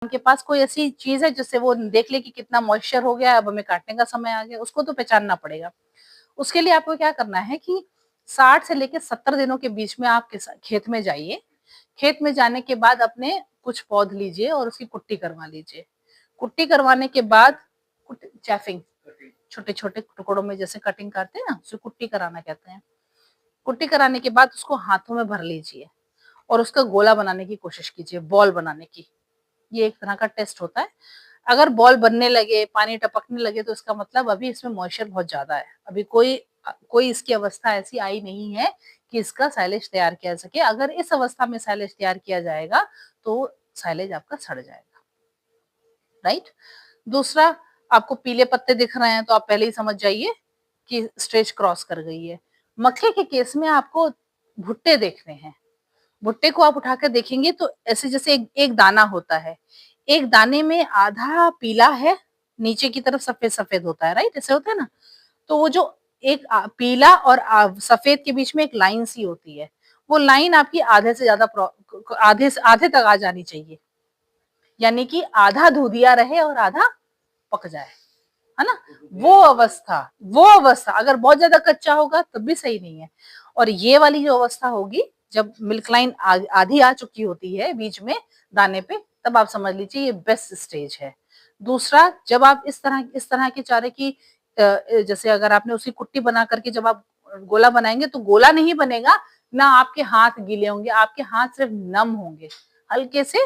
के पास कोई ऐसी चीज है जिससे वो देख ले कि कितना मॉइस्चर हो गया, अब हमें काटने का समय आ गया, उसको तो पहचानना पड़ेगा। उसके लिए आपको क्या करना है कि 60 से लेके 70 दिनों के बीच में आप खेत में जाइए। खेत में जाने के बाद अपने कुछ पौध लीजिए और उसकी कुट्टी करवा लीजिए। कुट्टी करवाने के बाद चैफिंग, छोटे छोटे टुकड़ों में जैसे कटिंग करते हैं ना, उसे कुट्टी कराना कहते हैं। कुट्टी कराने के बाद उसको हाथों में भर लीजिए और उसका गोला बनाने की कोशिश कीजिए, बॉल बनाने की। ये एक तरह का टेस्ट होता है। अगर बॉल बनने लगे, पानी टपकने लगे, तो इसका मतलब अभी इसमें मॉइस्चर बहुत ज्यादा है। अभी कोई इसकी अवस्था ऐसी आई नहीं है कि इसका साइलेज तैयार किया जा सके। अगर इस अवस्था में साइलेज तैयार किया जाएगा तो साइलेज आपका सड़ जाएगा, राइट। दूसरा, आपको पीले पत्ते दिख रहे हैं तो आप पहले ही समझ जाइए कि स्टेज क्रॉस कर गई है। मक्के के केस में आपको भुट्टे देखने हैं। भुट्टे को आप उठाकर देखेंगे तो ऐसे जैसे एक दाना होता है, एक दाने में आधा पीला है, नीचे की तरफ सफेद सफेद होता है, राइट, ऐसे होता है ना। तो वो जो एक पीला और सफेद के बीच में एक लाइन सी होती है, वो लाइन आपकी आधे से ज्यादा आधे तक आ जानी चाहिए, यानी कि आधा धुंधिया रहे और आधा पक जाए, है ना। वो अवस्था अगर बहुत ज्यादा कच्चा होगा तब भी सही नहीं है। और ये वाली जो अवस्था होगी, जब मिल्क लाइन आधी आ चुकी होती है बीच में दाने पे, तब आप समझ लीजिए ये बेस्ट स्टेज है। दूसरा, जब आप इस तरह के चारे की जैसे अगर आपने उसकी कुट्टी बना करके जब आप गोला बनाएंगे तो गोला नहीं बनेगा ना, आपके हाथ गीले होंगे, आपके हाथ सिर्फ नम होंगे, हल्के से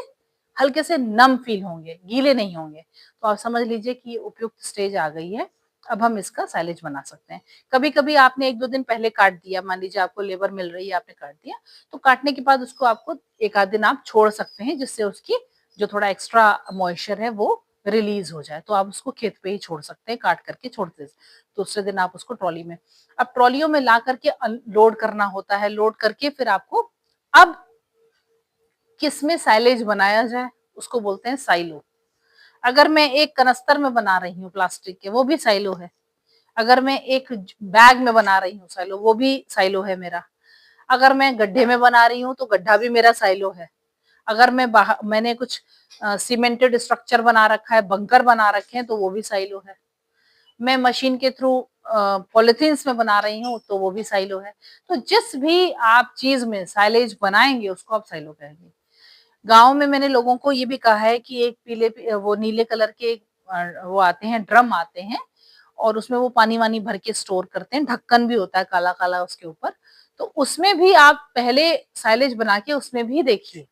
हल्के से नम फील होंगे, गीले नहीं होंगे। तो आप समझ लीजिए कि उपयुक्त स्टेज आ गई है। अब हम इसका साइलेज बना सकते हैं। कभी कभी आपने 1-2 दिन पहले काट दिया, मान लीजिए आपको लेबर मिल रही है, आपने काट दिया, तो काटने के बाद उसको आपको 1 आध दिन आप छोड़ सकते हैं, जिससे उसकी जो थोड़ा एक्स्ट्रा मॉइस्चर है वो रिलीज हो जाए। तो आप उसको खेत पे ही छोड़ सकते हैं, काट करके छोड़ते। दूसरे दिन आप उसको ट्रॉली में, अब ट्रॉलियों में ला करके लोड करना होता है। लोड करके फिर आपको अब किसमें साइलेज बनाया जाए, उसको बोलते हैं साइलो। अगर मैं एक कनस्तर में बना रही हूँ प्लास्टिक के, वो भी साइलो है। अगर मैं एक बैग में बना रही हूँ साइलो, वो भी साइलो है मेरा। अगर मैं गड्ढे में बना रही हूँ तो गड्ढा भी मेरा साइलो है। अगर मैंने कुछ सीमेंटेड स्ट्रक्चर बना रखा है, बंकर बना रखे हैं, तो वो भी साइलो है। मैं मशीन के थ्रू पॉलिथीन्स में बना रही हूँ तो वो भी साइलो है। तो जिस भी आप चीज में साइलेज बनाएंगे उसको आप साइलो कहेंगे। गाँव में मैंने लोगों को ये भी कहा है कि एक वो नीले कलर के वो आते हैं, ड्रम आते हैं, और उसमें वो पानी वानी भर के स्टोर करते हैं, ढक्कन भी होता है काला काला उसके ऊपर। तो उसमें भी आप पहले साइलेज बना के उसमें भी देखिए